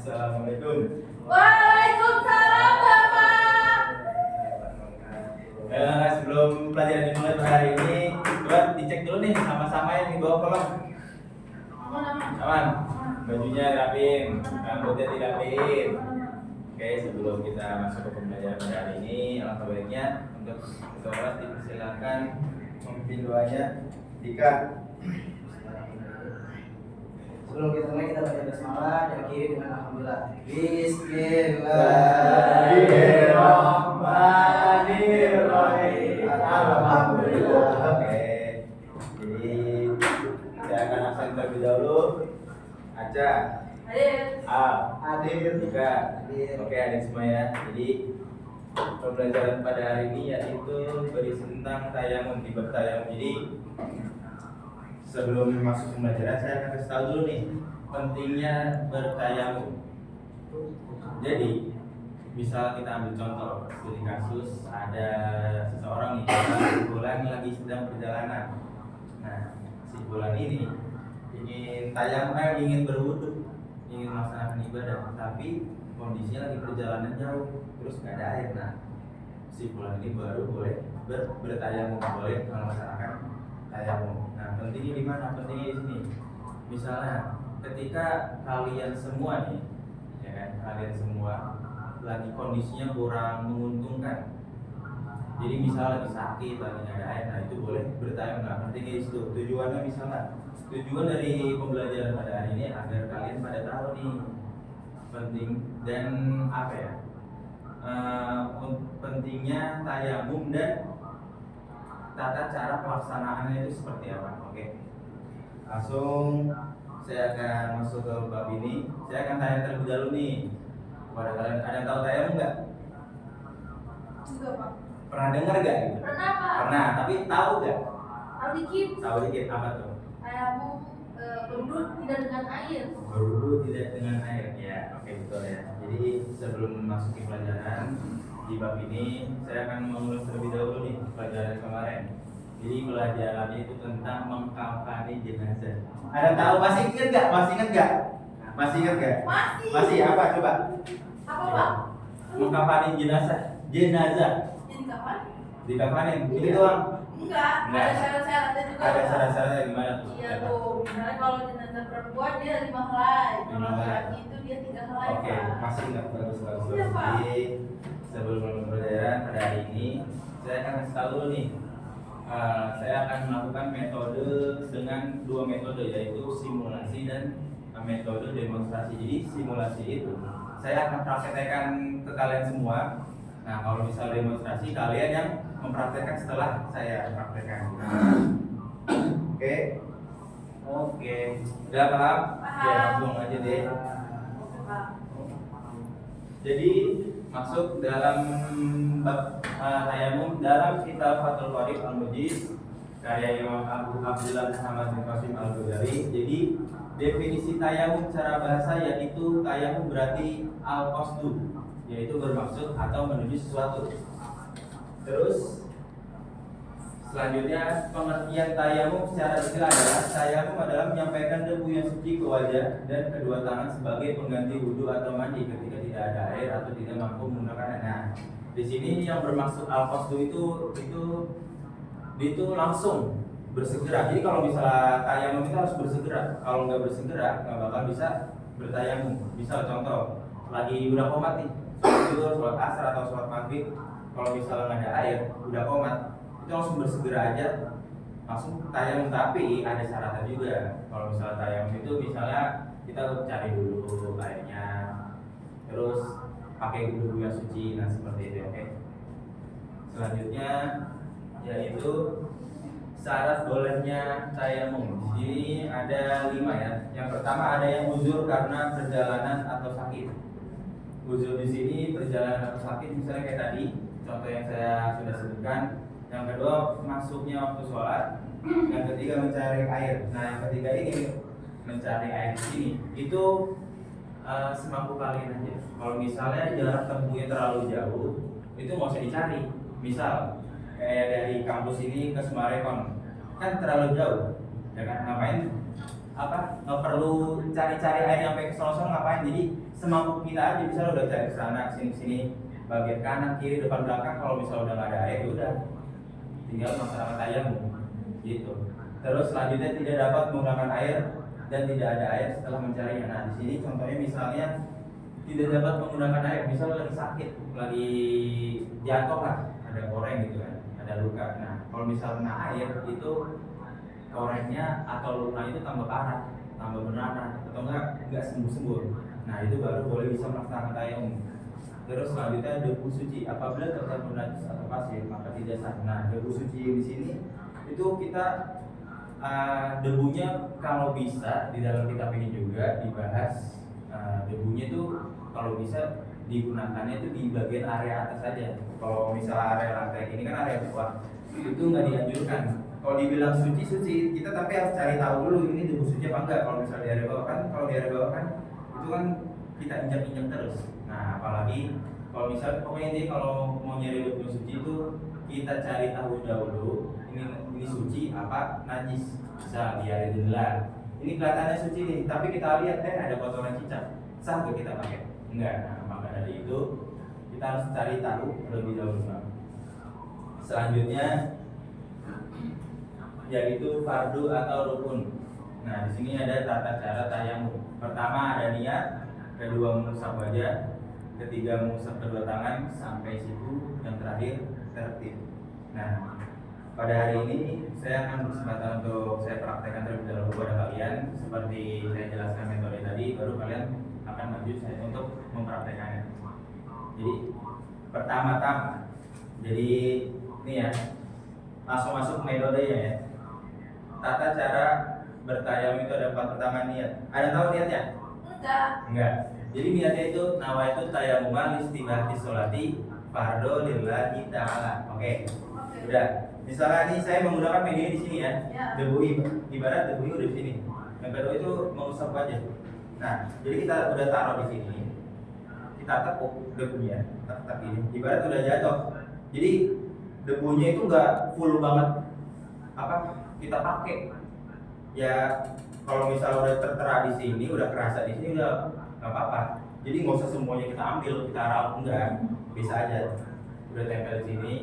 Assalamualaikum. Waalaikumsalam Bapak. Sebelum pelajaran dimulai pada hari ini, buat dicek dulu nih sama-sama yang di bawah kolom. Aman. Bajunya rapin, rambutnya dirapiin. Oke, sebelum kita masuk ke pembelajaran pada hari ini, alangkah baiknya untuk ketua dipersilakan memimpin doanya. Dika. Sebelum kita mulai, kita baca basmalah, diakhiri dengan alhamdulillah. Bismillahirrahmanirrahim. Alhamdulillah. Oke. Jadi saya akan absen terlebih dahulu. Aca, Hadir. Hadir. Dika. Hadir. Oke, adik semua ya. Jadi pembelajaran pada hari ini yaitu berisi tentang tayamum, di bab tayamum. Jadi sebelum masuk pembelajaran saya akan kasih tahu dulu nih pentingnya bertayamum. Jadi bisa kita ambil contoh seperti kasus ada seseorang nih si Fulan lagi sedang perjalanan. Nah, si Fulan ini ingin tayamum, ingin berwudu, ingin melaksanakan ibadah, tapi kondisinya lagi perjalanan jauh, terus nggak ada air. Nah, si Fulan ini baru boleh bertayamum, boleh melaksanakan tayamum. Nah, pentingnya di mana? Pentingnya di sini. Misalnya, ketika kalian semua nih, ya kan, kalian semua lagi kondisinya kurang menguntungkan. Jadi misalnya lagi sakit, lagi nggak ada air, nah itu boleh bertayamum. Nah, pentingnya di situ. Tujuannya misalnya, tujuan dari pembelajaran pada hari ini agar kalian pada tahu nih penting dan apa ya? Pentingnya tayamum dan tata cara pelaksanaannya itu seperti apa. Oke, langsung saya akan masuk ke bab ini. Saya akan tanya terlebih dahulu nih kepada kalian, ada yang tahu tayamum nggak? Enggak, Pak. Pernah dengar nggak gitu? Pernah, Pak. Pernah, tapi tahu nggak? Tahu dikit. Tahu dikit, apa tuh? Tayamum berwudu tidak dengan air. Berwudu tidak dengan air. Ya, oke, betul ya. Jadi sebelum masuk ke pelajaran di bab ini, saya akan mengulas terlebih dahulu nih pelajaran kemarin. Jadi pelajarannya itu tentang mengkafani jenazah. Ada tahu? Masih ingat nggak? Masih ingat nggak? Masih ingat nggak? Masih. Masih apa? Coba. Apa, Pak? Mengkafani jenazah. Jenazah. Jadi kapan? Dikafanin. Ini doang. Enggak. Enggak. Ada syarat-syaratnya juga. Ada Pak. syarat-syaratnya gimana tuh? Iya tuh. Misalnya kalau jenazah perempuan dia 5 helai. Kalau 5 helai. laki itu dia 3 helai. Oke, Pak. masih nggak bagus. Iya, Pak. Jadi sebelum pembelajaran pada hari ini, saya akan kasih tahu dulu nih. Saya akan melakukan metode dengan 2 metode, yaitu simulasi dan metode demonstrasi. Jadi simulasi itu saya akan praktekkan ke kalian semua. Nah, kalau misal demonstrasi, kalian yang mempraktekkan setelah saya praktekkan. Oke. Udah paham? Paham. Ya, langsung aja deh. Oke, Pak. Jadi masuk dalam bab tayamum dalam kitab Fathul Qorib Al-Mujiz karya Imam Abu Abdullah Muhammad bin Qasim Al-Ghazali. Jadi definisi tayamum secara bahasa yaitu tayamum berarti al-qasdu, yaitu bermaksud atau menuju sesuatu. Terus selanjutnya pengertian tayamum secara detail adalah tayamum adalah menyampaikan debu yang suci ke wajah dan kedua tangan sebagai pengganti wudhu atau mandi ketika tidak ada air atau tidak mampu menggunakan air. Nah, di sini yang bermaksud al-qasdu itu langsung bersegera. Jadi kalau misalnya tayamum itu harus bersegera. Kalau nggak bersegera nggak bakal bisa bertayamum. Misal contoh lagi udah komat nih, sholat asar atau sholat maghrib, kalau misalnya nggak ada air udah komat, itu langsung bersegera aja langsung tayamum. Tapi ada syaratnya juga. Kalau misalnya tayamum itu misalnya kita cari dulu airnya, terus pakai wudhu yang suci, nah seperti itu. Oke. Selanjutnya yaitu syarat bolehnya tayamum. Di sini ada 5 ya. Yang pertama ada yang uzur karena perjalanan atau sakit. Uzur di sini perjalanan atau sakit, misalnya kayak tadi contoh yang saya sudah sebutkan. Yang kedua masuknya waktu sholat. Yang ketiga mencari air. Nah, yang ketiga ini mencari air di sini itu semampu kalian aja. Kalau misalnya jarak tempuhnya terlalu jauh, itu nggak usah dicari. Misal kayak dari kampus ini ke Sumarekon kan terlalu jauh, ya kan? Ngapain nggak perlu cari-cari air sampai ke sono-sono ngapain. Jadi semampu kita aja, misalnya udah cari ke sana sini bagian kanan kiri depan belakang, kalau misalnya udah nggak ada air udah tinggal masyarakat tayamum gitu. Terus selanjutnya tidak dapat menggunakan air dan tidak ada air setelah mencarinya. Nah di sini contohnya misalnya tidak dapat menggunakan air, misalnya lagi sakit, lagi jatuh lah, ada koreng gitu kan, ada luka. Nah kalau misalnya air itu korengnya atau luka itu tambah parah, tambah beranak atau enggak sembuh. Nah itu baru boleh bisa melaksanakan tayamum. Terus selanjutnya debu suci, apabila tercampur najis atau pasir maka tidak sah. Nah debu suci di sini itu kita debunya kalau bisa di dalam kitab ini juga dibahas, debunya itu kalau bisa digunakannya itu di bagian area atas saja. Kalau misalnya area lantai ini kan area bawah, itu nggak dianjurkan. Kalau dibilang suci kita tapi harus cari tahu dulu ini debu suci apa enggak. Kalau misalnya di area bawah kan, kalau di area bawah kan itu kan kita injak terus. Nah apalagi kalau misalnya pokoknya ini kalau mau nyari debu suci itu kita cari tahu dahulu ini suci apa najis. Bisa di area jendela ini kelihatannya suci nih, tapi kita lihat ada kotoran cicak, sah nggak kita pakai? Enggak. Nah maka dari itu kita harus cari tahu lebih dahulu. Selanjutnya yaitu fardu atau rukun. Nah di sini ada tata cara tayamum. Pertama ada niat, kedua mengusap wajah, ketiga mengusap kedua tangan sampai siku, yang terakhir tertib. Nah pada hari ini saya akan berkesempatan untuk saya praktekkan terlebih dahulu kepada kalian seperti saya jelaskan metode tadi, baru kalian akan lanjut saya untuk mempraktekannya. Jadi pertama-tama, jadi ini ya langsung masuk metodenya ya. Tata cara bertayamum itu ada 4. Pertama niat. Ada tahu niatnya? Enggak. Jadi niatnya itu nawaitu tayamuman listibati sholati fardo lillahi ta'ala. Oke. Udah. Misalnya ini saya menggunakan media di sini ya. Debu ibarat debu udah di sini. Yang kedua itu mengusap wajah. Nah, jadi kita udah taruh di sini. Kita tepuk debunya, tak ini. Ibarat udah jatuh. Jadi debunya itu enggak full banget kita pakai. Ya kalau misalnya udah tertera di sini, udah kerasa di sini udah nggak apa-apa. Jadi nggak usah semuanya kita ambil, kita raup, enggak. Bisa aja. Udah tempel di sini,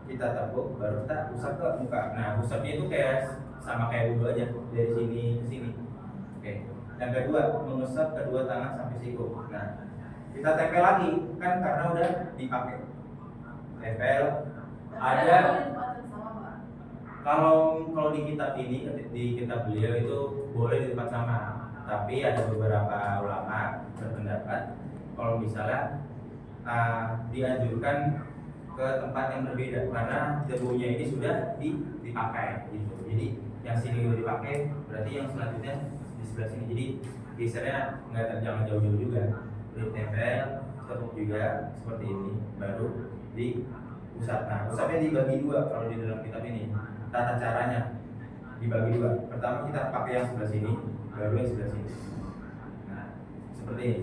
kita tepuk, baru kita usap ke muka. Nah usapnya itu kayak sama kayak wudhu aja, dari sini ke sini. Oke. Yang kedua mengusap kedua tangan sampai siku. Nah kita tempel lagi kan karena udah dipakai. Tempel. Ada kalau di kitab ini, di kitab beliau itu boleh di tempat sama, tapi ada beberapa ulama berpendapat kalau misalnya dianjurkan ke tempat yang berbeda karena debunya ini sudah dipakai gitu. Jadi yang sini udah dipakai, berarti yang selanjutnya di sebelah sini. Jadi gesernya jangan jauh-jauh juga, ditempel, tepuk juga seperti ini, baru diusap. Nah usapnya dibagi dua kalau di dalam kitab ini. Tata caranya dibagi dua. Pertama kita pakai yang sebelah sini, baru yang sebelah sini. Nah seperti ini.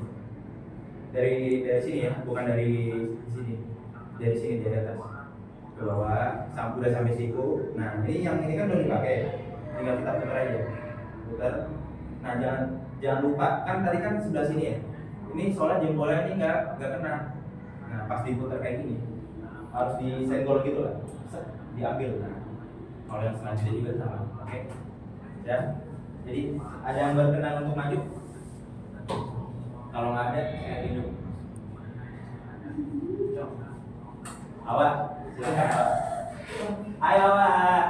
Dari sini ya, bukan dari sini. Dari sini dari atas ke bawah, udah sampai siku. Nah ini kan belum dipakai, tinggal kita putar aja, putar. Nah jangan lupa kan tadi kan sebelah sini ya. Ini soalnya jempolnya ini nggak kena. Nah pas diputar kayak gini harus disenggol gitu lah, diambil. Nah kalau yang selanjutnya juga sama, oke? Ya. Jadi ada yang berkenan untuk maju? Kalau nggak ada, saya tunjuk. Awak, silakan Pak. Ayo Awak,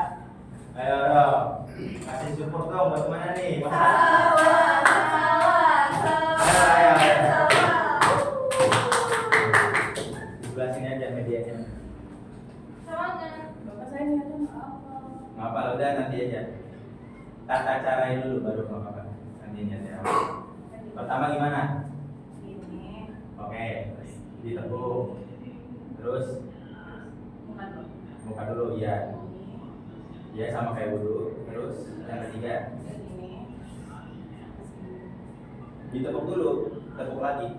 ayo dong. Kasih support dong buat mana nih? Ayo. Di sebelah sini aja medianya. Bapak saya niatnya nggak apa. Nggak apa, udah nanti aja. Tata caranya dulu baru nggak apa-apa. Nanti niatnya. Pertama gimana? Ini. Oke, ditepuk. Terus muka dulu, iya. Ya sama kayak wudhu. Terus yang ketiga ditepuk dulu, tepuk lagi.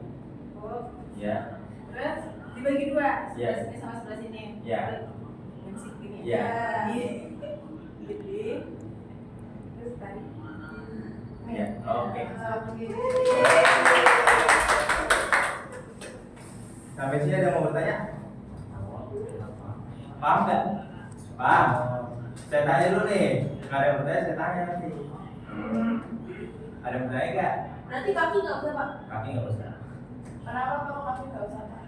Ya. Terus dibagi dua, Ya. sebelah sini sama sebelah sini. Ya. Gini. Ya. Gini. Terus tarik. Ya, oke. Sampai sini ada mau bertanya? Paham nggak? Paham. Saya tanya dulu nih. Nggak ada yang bertanya, saya tanya nanti. Ada yang bertanya nggak? Berarti kaki nggak usah Pak? Kaki nggak usah. Kenapa kalau kaki nggak usah Pak?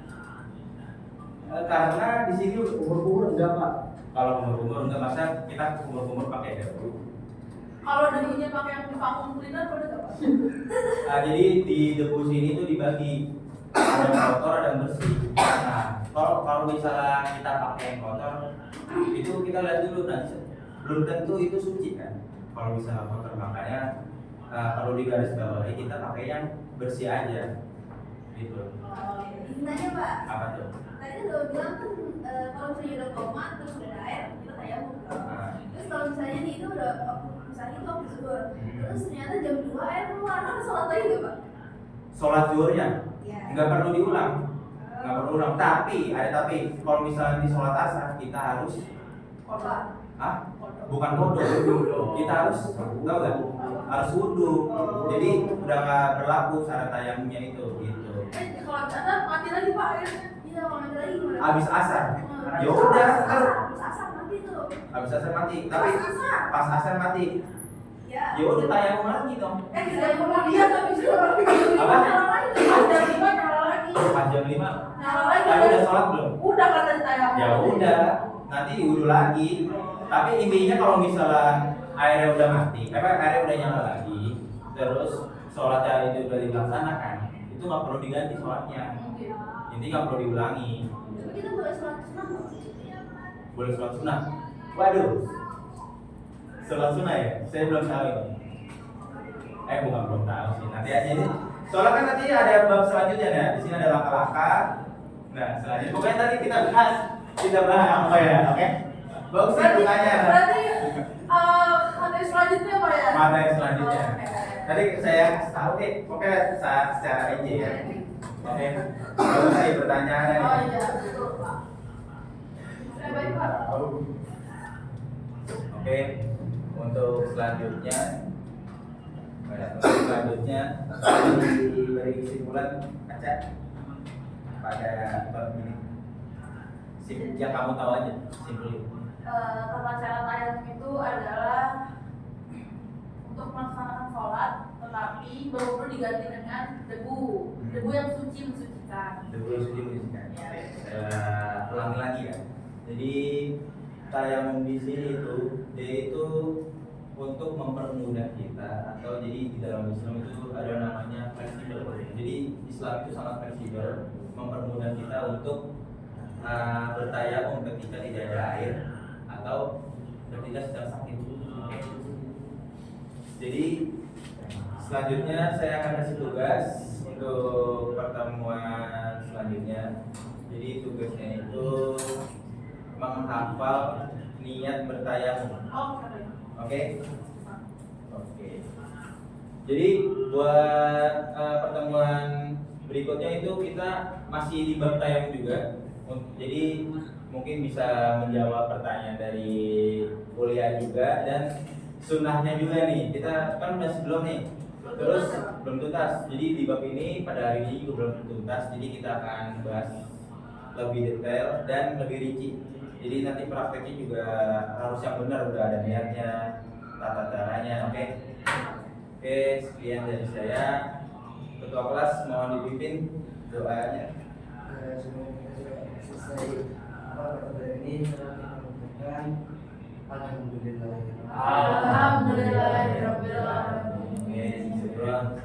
Karena di sini Umur enggak Pak? kalau umur nggak masa kita umur pakai debu. Kalau debunya pakai yang di vacuum cleaner boleh nggak Pak? Jadi di debu sini tuh dibagi ada yang kotor ada yang bersih. Nah kalau misalnya kita pakai yang kotor itu kita lihat dulu nanti belum tentu itu suci kan. Kalau misalnya kotor makanya kalau di garis bawahi kita pakai yang bersih aja gitu. Nanya Pak, Apa tuh? tadi kan udah bilang kan kalau misalnya udah koma terus udah ada air kita tayamum kan. Nah, Terus kalau misalnya nih itu udah misalnya itu waktu zuhur, terus ternyata jam 2 air keluar, kan sholat lagi nggak Pak? sholat zuhurnya Iya. nggak perlu diulang, nggak perlu ulang. Tapi ada tapi kalau misalnya di sholat asar kita harus Kotor. bukan kodok, kita harus tahu nggak? Harus wudhu. Jadi udah nggak berlaku syarat tayamumnya itu gitu. Kalau ada mati lagi Pak airnya. Iya kalau nanti lagi gimana? Abis asar, ya Habis udah, asar, habis asar nanti tuh. abis asar mati. Tapi Pas asar. pas asar mati, Ya. ya udah tayamum lagi dong. Tidak kemudian habis itu Apa? Nyala lagi. Pas jam 5 nyala lagi. Pas jam 5 Nyala lagi. tapi udah sholat belum? Udah kata saya. Ya udah, nanti wudhu lagi. Tapi intinya kalau misalnya airnya udah mati, airnya udah nyala lagi, terus sholatnya itu udah dilaksanakan, itu nggak perlu diganti sholatnya. Intinya nggak perlu diulangi. Tapi kita boleh sholat sunnah nggak? Boleh sholat sunnah. Waduh, sholat sunnah ya? Saya belum tahu ini. Bukan belum tahu sih. Nanti aja ini. Soalnya kan nanti ada bab selanjutnya ya. Di sini ada langkah-langkah. Nah, selanjutnya pokoknya tadi kita bahas apa ya, oke? Bagus sih pertanyaan. Berarti materi selanjutnya Pak ya? Materi selanjutnya. Oke. Tadi saya tahu deh, pokoknya secara rinci ya. Oke. Bagus sih pertanyaannya. Oh iya, betul Pak. Saya baik Pak. Oke, untuk selanjutnya diberi kesimpulan kaca pada bab ini. Yang kamu tahu aja, simpulin. Tata cara tayamum itu adalah untuk melaksanakan sholat, tetapi berwudu diganti dengan debu yang suci mensucikan. Debu suci mensucikan. Saya ulangi lagi ya. Jadi tayamum di sini dia itu untuk mempermudah kita atau jadi di dalam Islam itu ada namanya fleksibel. Jadi Islam itu sangat fleksibel, mempermudah kita untuk bertayamum ketika tidak ada air atau ketika sedang sakit. Jadi selanjutnya saya akan kasih tugas untuk pertemuan selanjutnya. Jadi tugasnya itu menghafal niat bertayamum. Oh, keren. Oke? Oke. Jadi buat pertemuan berikutnya itu kita masih di bab tayamum juga. Jadi mungkin bisa menjawab pertanyaan dari kuliah juga dan sunnahnya juga nih. Kita kan udah sebelum nih. Terus belum tuntas. Jadi di bab ini pada hari ini juga belum tuntas. Jadi kita akan bahas lebih detail dan lebih rinci. Jadi nanti prakteknya juga harus yang benar, udah ada niatnya, tata caranya, oke? Oke, sekian dari saya. Ketua kelas mohon dipimpin doanya. Semoga kita selesai pada ini dengan alhamdulillah. Alhamdulillahirabbil alamin. Oke, syukur.